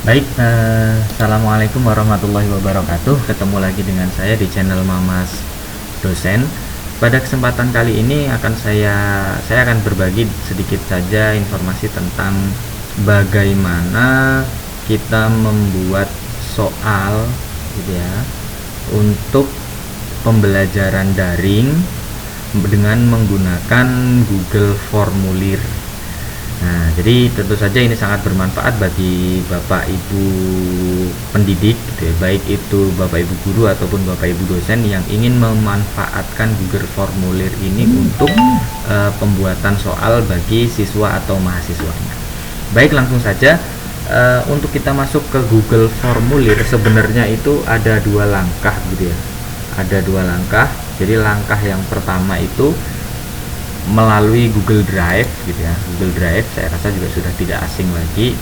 Baik, assalamualaikum warahmatullahi wabarakatuh. Ketemu lagi dengan saya di channel Mamas Dosen. Pada kesempatan kali ini saya akan berbagi sedikit saja informasi tentang bagaimana kita membuat soal, gitu ya, untuk pembelajaran daring dengan menggunakan Google Formulir. Nah, jadi tentu saja ini sangat bermanfaat bagi Bapak Ibu pendidik, gitu ya, baik itu Bapak Ibu guru ataupun Bapak Ibu dosen yang ingin memanfaatkan Google Formulir ini untuk pembuatan soal bagi siswa atau mahasiswanya. Baik, langsung saja untuk kita masuk ke Google Formulir sebenarnya itu ada dua langkah, gitu ya. Ada dua langkah. Jadi langkah yang pertama itu melalui Google Drive, gitu ya. Google Drive saya rasa juga sudah tidak asing lagi,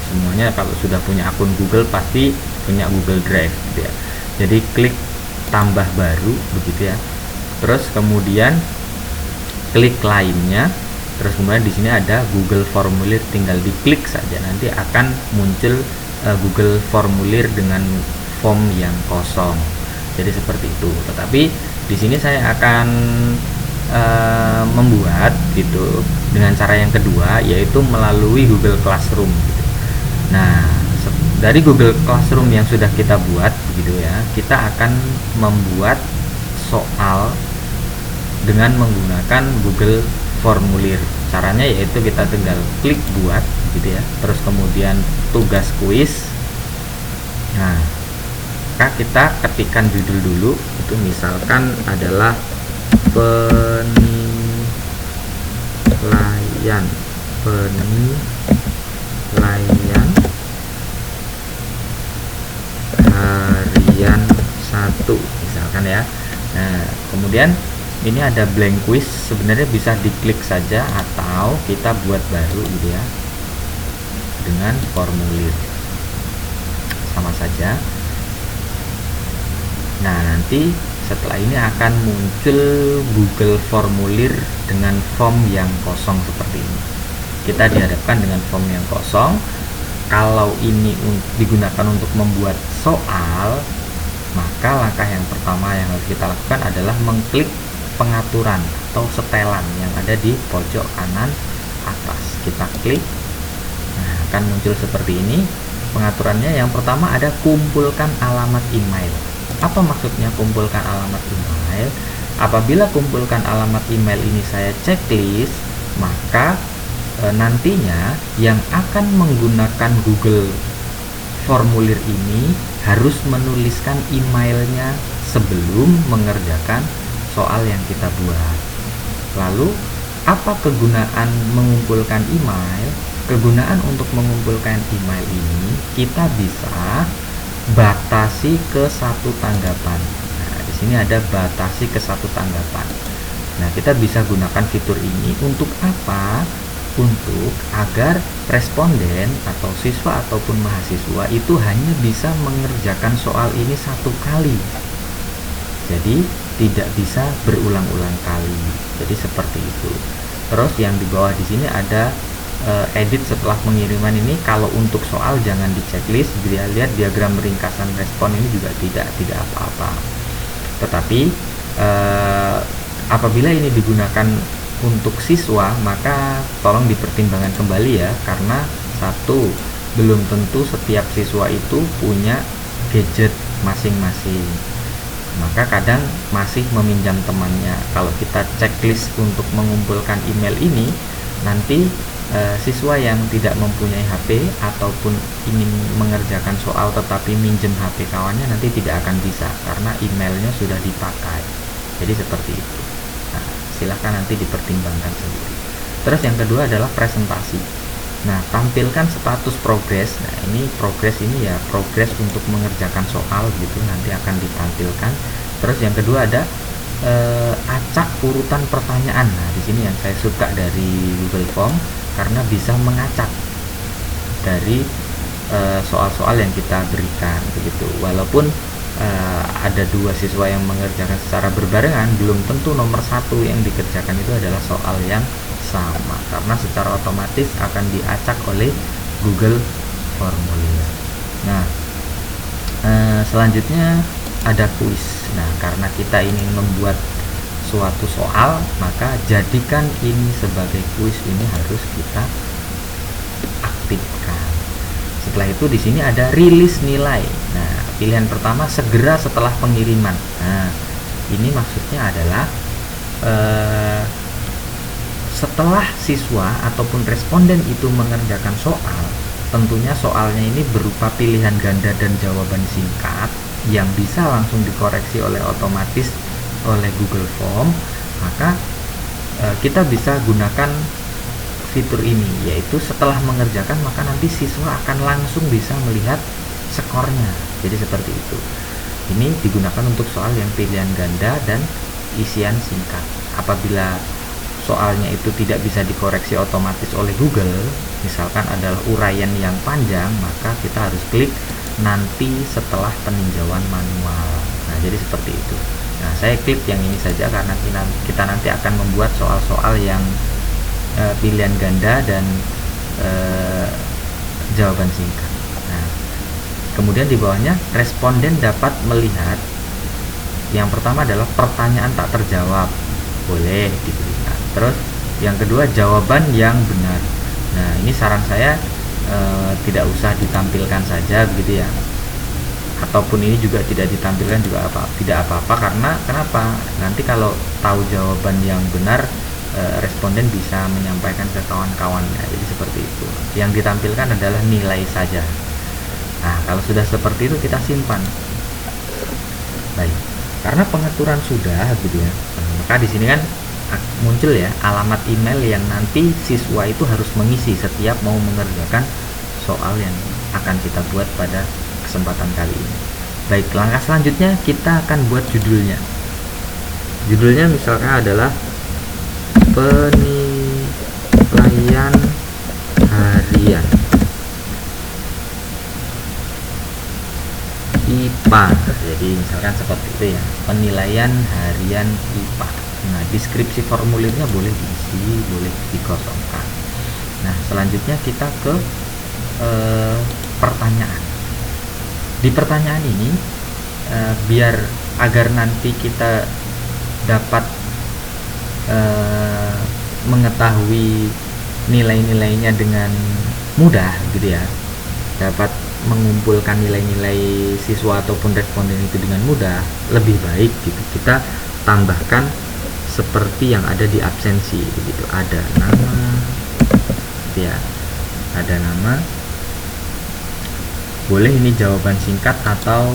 semuanya kalau sudah punya akun Google pasti punya Google Drive, gitu ya. Jadi klik tambah baru, begitu ya, terus kemudian klik lainnya, terus kemudian di sini ada Google Formulir, tinggal diklik saja nanti akan muncul Google Formulir dengan form yang kosong. Jadi seperti itu. Tetapi di sini saya akan membuat gitu dengan cara yang kedua, yaitu melalui Google Classroom, gitu. Nah, dari Google Classroom yang sudah kita buat, gitu ya, kita akan membuat soal dengan menggunakan Google Formulir. Caranya yaitu kita tinggal klik buat, gitu ya, terus kemudian tugas kuis. Nah, maka kita ketikkan judul dulu, itu misalkan adalah penilaian harian 1 misalkan ya. Nah, kemudian ini ada blank quiz, sebenarnya bisa diklik saja atau kita buat baru, gitu ya, dengan formulir sama saja. Nah, nanti setelah ini akan muncul Google Formulir dengan form yang kosong seperti ini. Kita dihadapkan dengan form yang kosong. Kalau ini digunakan untuk membuat soal, maka langkah yang pertama yang harus kita lakukan adalah mengklik pengaturan atau setelan yang ada di pojok kanan atas. Kita klik, nah, akan muncul seperti ini. Pengaturannya yang pertama ada kumpulkan alamat email. Apa maksudnya kumpulkan alamat email? Apabila kumpulkan alamat email ini saya checklist, maka nantinya yang akan menggunakan Google Formulir ini harus menuliskan emailnya sebelum mengerjakan soal yang kita buat. Lalu, apa kegunaan mengumpulkan email? Kegunaan untuk mengumpulkan email ini kita bisa batasi ke satu tanggapan. Nah, di sini ada batasi ke satu tanggapan. Nah, kita bisa gunakan fitur ini untuk apa? Untuk agar responden atau siswa ataupun mahasiswa itu hanya bisa mengerjakan soal ini satu kali. Jadi tidak bisa berulang-ulang kali. Jadi seperti itu. Terus yang di bawah di sini ada edit setelah pengiriman ini. Kalau untuk soal jangan di checklist, dia lihat diagram ringkasan respon ini juga tidak apa-apa. Tetapi apabila ini digunakan untuk siswa, maka tolong dipertimbangkan kembali ya, karena satu, belum tentu setiap siswa itu punya gadget masing-masing, maka kadang masih meminjam temannya. Kalau kita checklist untuk mengumpulkan email ini, nanti siswa yang tidak mempunyai HP ataupun ingin mengerjakan soal tetapi minjem HP kawannya nanti tidak akan bisa karena emailnya sudah dipakai. Jadi seperti itu. Nah, silahkan nanti dipertimbangkan sendiri. Terus yang kedua adalah presentasi. Nah, tampilkan status progres. Nah, ini progres ini ya progres untuk mengerjakan soal gitu, nanti akan ditampilkan. Terus yang kedua ada acak urutan pertanyaan. Nah, di sini yang saya suka dari Google Form karena bisa mengacak dari soal-soal yang kita berikan begitu. Walaupun ada dua siswa yang mengerjakan secara berbarengan, belum tentu nomor satu yang dikerjakan itu adalah soal yang sama, karena secara otomatis akan diacak oleh Google formulir. Nah, selanjutnya ada kuis. Nah, karena kita ingin membuat suatu soal, maka jadikan ini sebagai kuis. Ini harus kita aktifkan. Setelah itu di sini ada rilis nilai. Nah, pilihan pertama segera setelah pengiriman. Nah, ini maksudnya adalah setelah siswa ataupun responden itu mengerjakan soal, tentunya soalnya ini berupa pilihan ganda dan jawaban singkat yang bisa langsung dikoreksi otomatis oleh Google Form, maka kita bisa gunakan fitur ini, yaitu setelah mengerjakan maka nanti siswa akan langsung bisa melihat skornya. Jadi seperti itu. Ini digunakan untuk soal yang pilihan ganda dan isian singkat. Apabila soalnya itu tidak bisa dikoreksi otomatis oleh Google, misalkan adalah uraian yang panjang, maka kita harus klik nanti setelah peninjauan manual. Nah, jadi seperti itu. Nah, saya klik yang ini saja karena kita nanti akan membuat soal-soal yang pilihan ganda dan jawaban singkat. Nah, kemudian di bawahnya responden dapat melihat yang pertama adalah pertanyaan tak terjawab, boleh diberikan. Terus yang kedua jawaban yang benar. Nah, ini saran saya tidak usah ditampilkan saja begitu ya, ataupun ini juga tidak ditampilkan juga tidak apa-apa. Karena kenapa? Nanti kalau tahu jawaban yang benar, responden bisa menyampaikan ke kawan-kawannya. Jadi seperti itu. Yang ditampilkan adalah nilai saja. Nah, kalau sudah seperti itu kita simpan. Baik, karena pengaturan sudah gitu ya, maka di sini kan muncul ya alamat email yang nanti siswa itu harus mengisi setiap mau mengerjakan soal yang akan kita buat pada kesempatan kali ini. Baik, langkah selanjutnya kita akan buat judulnya. Judulnya misalkan adalah penilaian harian IPA. Jadi misalkan seperti itu ya, penilaian harian IPA. Nah, deskripsi formulirnya boleh diisi, boleh dikosongkan. Nah, selanjutnya kita ke pertanyaan. Di pertanyaan ini biar agar nanti kita dapat mengetahui nilai-nilainya dengan mudah gitu ya, dapat mengumpulkan nilai-nilai siswa ataupun responden itu dengan mudah, lebih baik gitu kita tambahkan seperti yang ada di absensi begitu. Ada nama ya, ada nama, boleh ini jawaban singkat atau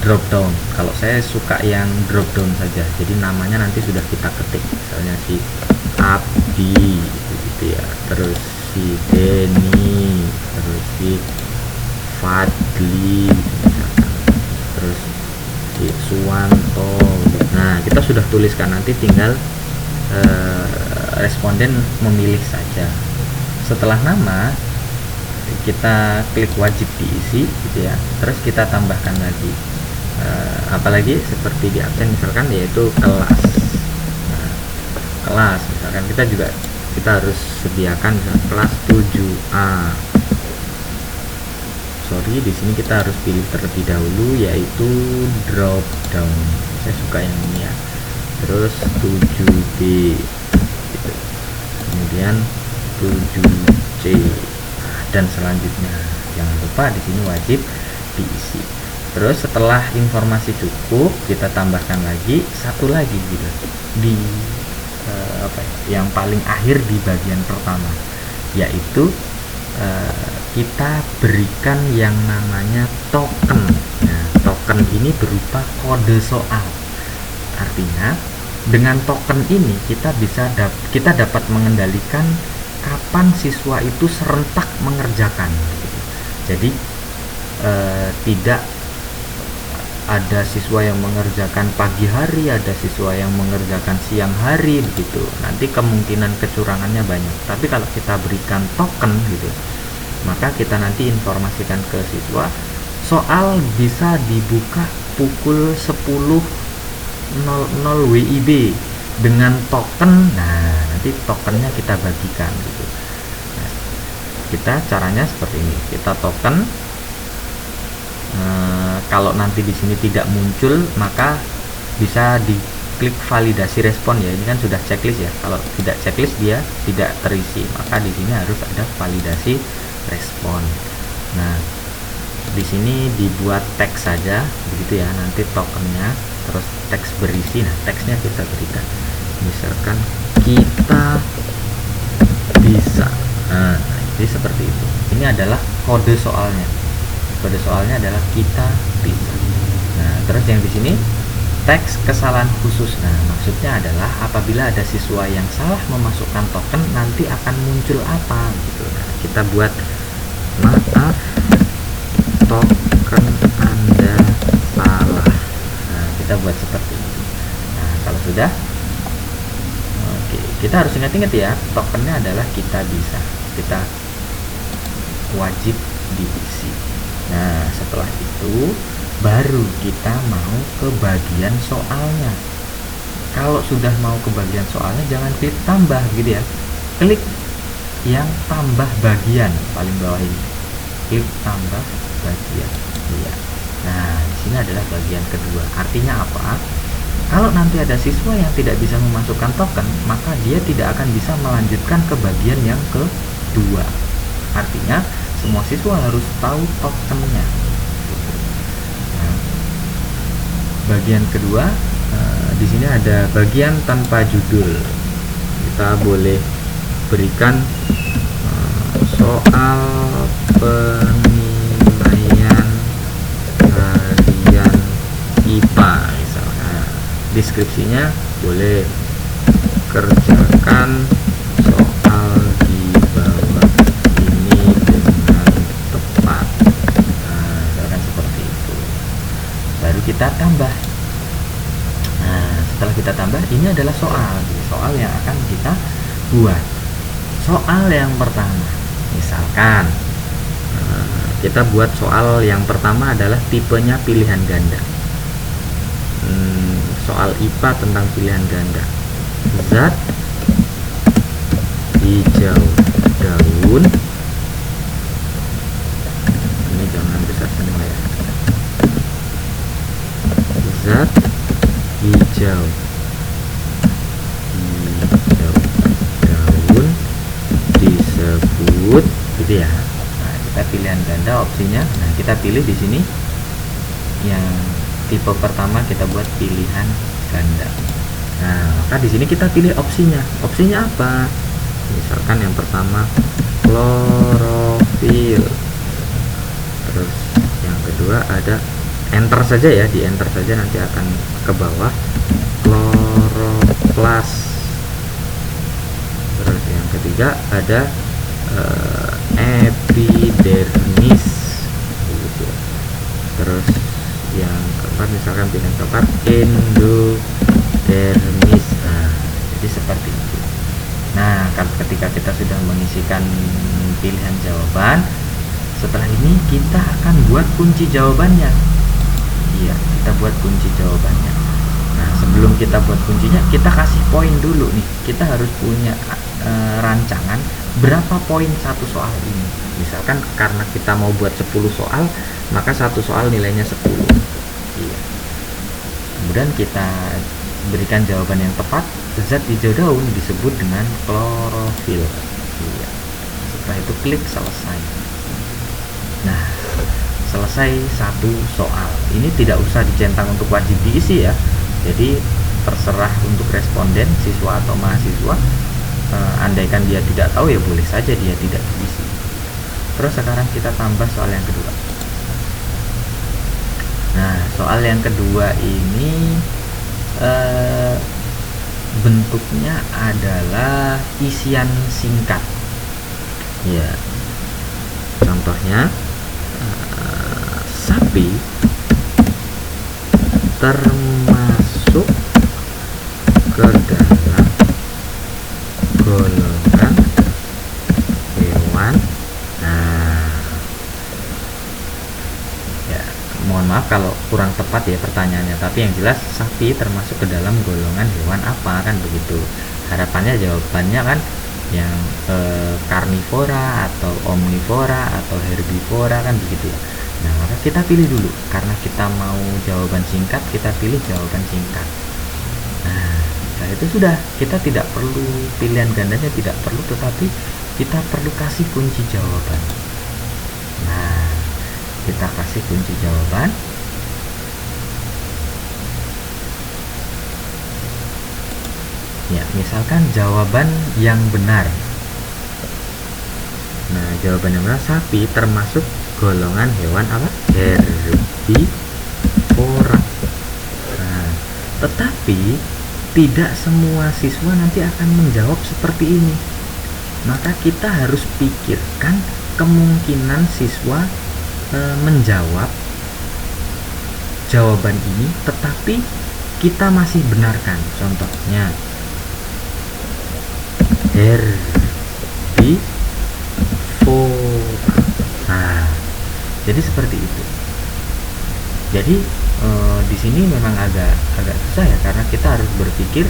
drop down. Kalau saya suka yang drop down saja, jadi namanya nanti sudah kita ketik, misalnya si Abdi gitu ya, terus si Denny, terus si Fadli misalkan, terus si Suwanto. Nah, kita sudah tuliskan, nanti tinggal responden memilih saja. Setelah nama kita klik wajib diisi gitu ya, terus kita tambahkan lagi apalagi seperti di absen misalkan, yaitu kelas. Nah, kelas misalkan kita harus sediakan misalkan kelas 7A. Sorry, di sini kita harus pilih terlebih dahulu yaitu drop down. Saya suka yang ini ya. Terus 7B gitu. Kemudian 7C. Nah, dan selanjutnya jangan lupa di sini wajib diisi. Terus setelah informasi cukup, kita tambahkan lagi satu lagi gitu di yang paling akhir di bagian pertama, yaitu kita berikan yang namanya token. Nah, token ini berupa kode soal. Artinya dengan token ini kita dapat mengendalikan kapan siswa itu serentak mengerjakan. Jadi tidak ada siswa yang mengerjakan pagi hari, ada siswa yang mengerjakan siang hari begitu. Nanti kemungkinan kecurangannya banyak. Tapi kalau kita berikan token gitu, maka kita nanti informasikan ke siswa soal bisa dibuka pukul 10.00 WIB dengan token. Nah, nanti tokennya kita bagikan gitu. Nah, kita caranya seperti ini, kita token. Kalau nanti di sini tidak muncul, maka bisa diklik validasi respon ya. Ini kan sudah checklist ya. Kalau tidak checklist dia tidak terisi, maka di sini harus ada validasi respon. Nah, di sini dibuat teks saja begitu ya, nanti tokennya, terus teks berisi. Nah, teksnya kita berikan misalkan kita bisa. Nah, jadi seperti itu. Ini adalah kode soalnya. Kode soalnya adalah kita bisa. Nah, terus yang di sini teks kesalahan khusus. Nah, maksudnya adalah apabila ada siswa yang salah memasukkan token, nanti akan muncul apa gitu. Nah, kita buat maaf, token Anda salah. Nah, kita buat seperti itu. Nah, kalau sudah, oke, kita harus ingat-ingat ya, tokennya adalah kita bisa. Kita wajib diisi. Nah, setelah itu baru kita mau ke bagian soalnya. Kalau sudah mau ke bagian soalnya, jangan klik tambah gitu ya, klik yang tambah bagian paling bawah ini, klik tambah bagian. Iya. Nah, di sini adalah bagian kedua. Artinya apa? Kalau nanti ada siswa yang tidak bisa memasukkan token, maka dia tidak akan bisa melanjutkan ke bagian yang kedua. Artinya semua siswa harus tahu tokennya. Nah, bagian kedua, di sini ada bagian tanpa judul. Kita boleh berikan soal penilaian harian IPA misalnya. Deskripsinya boleh kerjakan soal di bawah ini dengan tepat. Nah, misalkan seperti itu. Baru kita tambah. Nah, setelah kita tambah, ini adalah soal yang akan kita buat. Soal yang pertama, misalkan kita buat soal yang pertama adalah tipenya pilihan ganda. Soal IPA tentang pilihan ganda. Zat hijau daun, ini jangan besar semua ya. Zat hijau daun disebut gitu ya. Nah, kita pilihan ganda opsinya. Nah, kita pilih di sini yang tipe pertama, kita buat pilihan ganda. Nah, maka di sini kita pilih opsinya. Opsinya apa? Misalkan yang pertama klorofil. Terus yang kedua ada enter saja ya, di enter saja nanti akan ke bawah kloroplas. Terus yang ketiga ada epidermis gitu. Terus yang keempat, misalkan pilihan keempat endodermis. Nah, jadi seperti itu. Nah, ketika kita sudah mengisikan pilihan jawaban, setelah ini kita akan buat kunci jawabannya. Iya, kita buat kunci jawabannya. Nah, sebelum kita buat kuncinya, kita kasih poin dulu nih. Kita harus punya rancangan berapa poin satu soal ini. Misalkan karena kita mau buat 10 soal, maka satu soal nilainya 10. Iya. Kemudian kita berikan jawaban yang tepat. Zat hijau daun disebut dengan klorofil. Iya. Setelah itu klik selesai. Nah, selesai satu soal. Ini tidak usah dicentang untuk wajib diisi ya. Jadi terserah untuk responden, siswa atau mahasiswa. Andaikan dia tidak tahu ya boleh saja dia tidak diisi. Terus sekarang kita tambah soal yang kedua. Nah, soal yang kedua ini bentuknya adalah isian singkat. Ya, contohnya sapi termasuk ke dalam golongan hewan. Nah, ya, mohon maaf kalau kurang tepat ya pertanyaannya, tapi yang jelas sapi termasuk ke dalam golongan hewan apa, kan begitu. Harapannya jawabannya kan yang karnivora atau omnivora atau herbivora, kan begitu ya. Nah, maka kita pilih dulu, karena kita mau jawaban singkat, kita pilih jawaban singkat. Nah, setelah itu sudah, kita tidak perlu pilihan gandanya, tidak perlu, tetapi kita perlu kasih kunci jawaban. Nah, kita kasih kunci jawaban. Ya, misalkan jawaban yang benar. Nah, jawaban yang benar, sapi termasuk golongan hewan apa? Herbivora. Nah, tetapi tidak semua siswa nanti akan menjawab seperti ini. Maka kita harus pikirkan kemungkinan siswa menjawab jawaban ini, tetapi kita masih benarkan. Contohnya, herbivora. Nah, jadi seperti itu. Jadi di sini memang agak susah ya, karena kita harus berpikir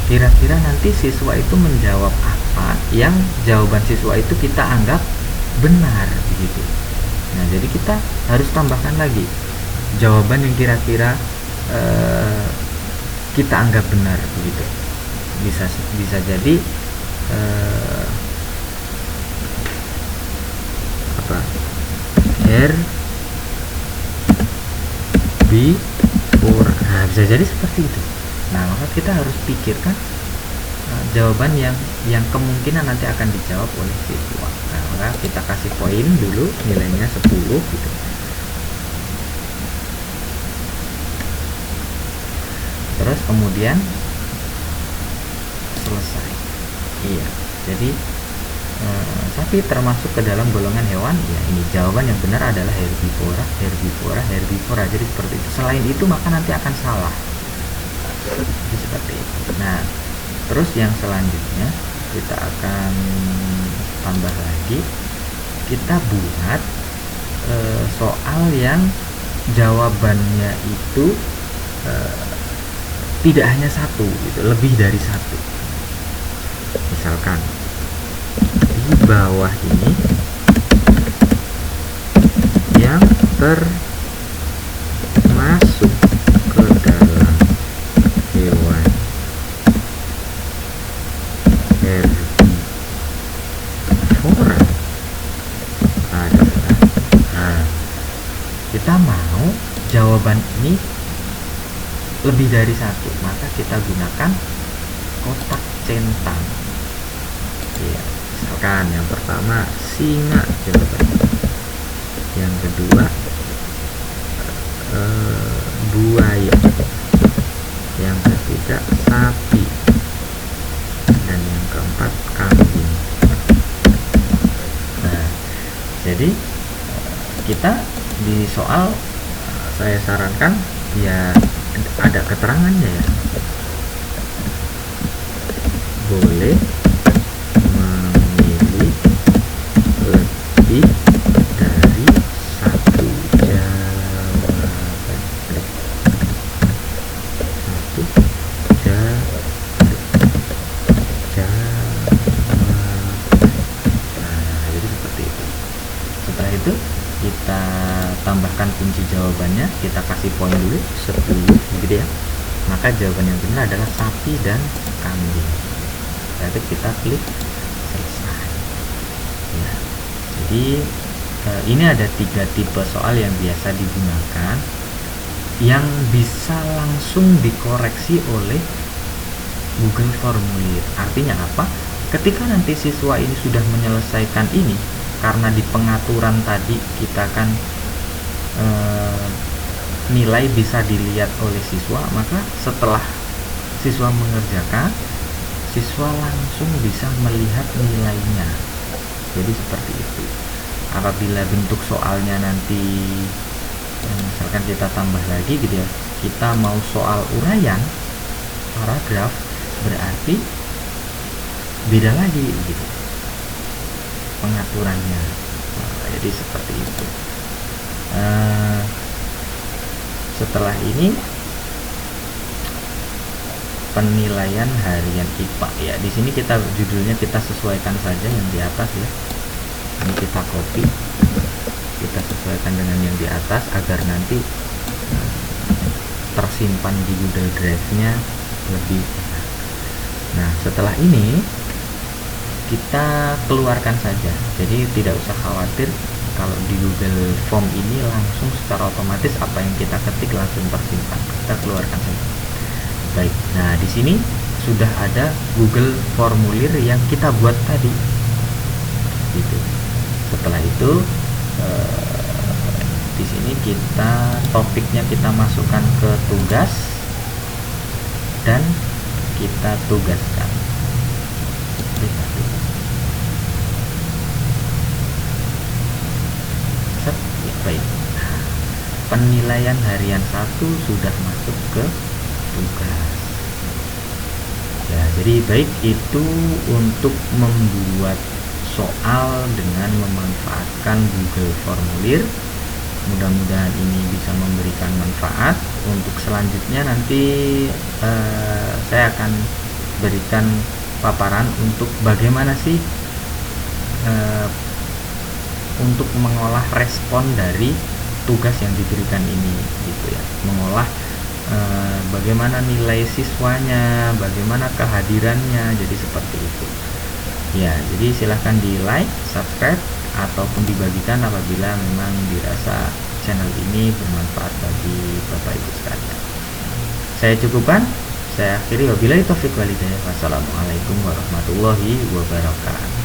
kira-kira nanti siswa itu menjawab apa yang jawaban siswa itu kita anggap benar, begitu. Nah, jadi kita harus tambahkan lagi jawaban yang kira-kira kita anggap benar, begitu. Bisa jadi apa? Herbivora. Nah, bisa jadi seperti itu. Nah, maka kita harus pikirkan jawaban yang kemungkinan nanti akan dijawab oleh siswa. Nah, maka kita kasih poin dulu, nilainya 10 gitu. Terus kemudian selesai. Iya, jadi sapi termasuk ke dalam golongan hewan, ya ini jawaban yang benar adalah herbivora. Jadi seperti itu. Selain itu maka nanti akan salah. Jadi seperti itu. Nah, terus yang selanjutnya kita akan tambah lagi, kita buat soal yang jawabannya itu tidak hanya satu, gitu, lebih dari satu. Misalkan di bawah ini yang termasuk ke dalam hewan herbivora adalah, nah, kita mau jawaban ini lebih dari satu, maka kita gunakan kotak centang. Ya, misalkan yang pertama singa jawabannya, yang kedua buaya, yang ketiga sapi, dan yang keempat kambing. Nah, jadi kita di soal saya sarankan ya ada keterangannya ya, boleh memilih lebih dari satu jawaban. Nah, jadi seperti itu. Setelah itu kita tambahkan kunci jawabannya, kita kasih poin dulu 10 gitu ya. Maka jawaban yang benar adalah sapi dan kambing. Berarti kita klik selesai ya. Jadi ini ada 3 tipe soal yang biasa digunakan, yang bisa langsung dikoreksi oleh Google Formulir. Artinya apa? Ketika nanti siswa ini sudah menyelesaikan ini, karena di pengaturan tadi kita kan nilai bisa dilihat oleh siswa, maka setelah siswa mengerjakan, siswa langsung bisa melihat nilainya. Jadi seperti itu. Apabila bentuk soalnya nanti misalkan kita tambah lagi gitu ya, kita mau soal uraian paragraf, berarti beda lagi gitu pengaturannya. Jadi seperti itu. Setelah ini penilaian harian IPA ya. Di sini kita judulnya kita sesuaikan saja yang di atas ya. Ini kita copy, kita sesuaikan dengan yang di atas agar nanti tersimpan di Google Drive-nya lebih enak. Nah, setelah ini kita keluarkan saja. Jadi tidak usah khawatir kalau di Google Form ini langsung secara otomatis apa yang kita ketik langsung tersimpan. Kita keluarkan saja. Baik. Nah, di sini sudah ada Google Formulir yang kita buat tadi. Gitu. Setelah itu di sini kita topiknya kita masukkan ke tugas dan kita tugaskan. Baik. Penilaian harian 1 sudah masuk ke tugas. Ya, jadi baik itu untuk membuat soal dengan memanfaatkan Google Formulir. Mudah-mudahan ini bisa memberikan manfaat. Untuk selanjutnya nanti saya akan berikan paparan untuk bagaimana sih untuk mengolah respon dari tugas yang diberikan ini gitu ya, mengolah bagaimana nilai siswanya, bagaimana kehadirannya, jadi seperti itu ya. Jadi silahkan di like, subscribe ataupun dibagikan apabila memang dirasa channel ini bermanfaat bagi Bapak Ibu sekalian. Saya cukupkan, saya akhiri, wabillahi taufiq walhidayah. Wassalamualaikum warahmatullahi wabarakatuh.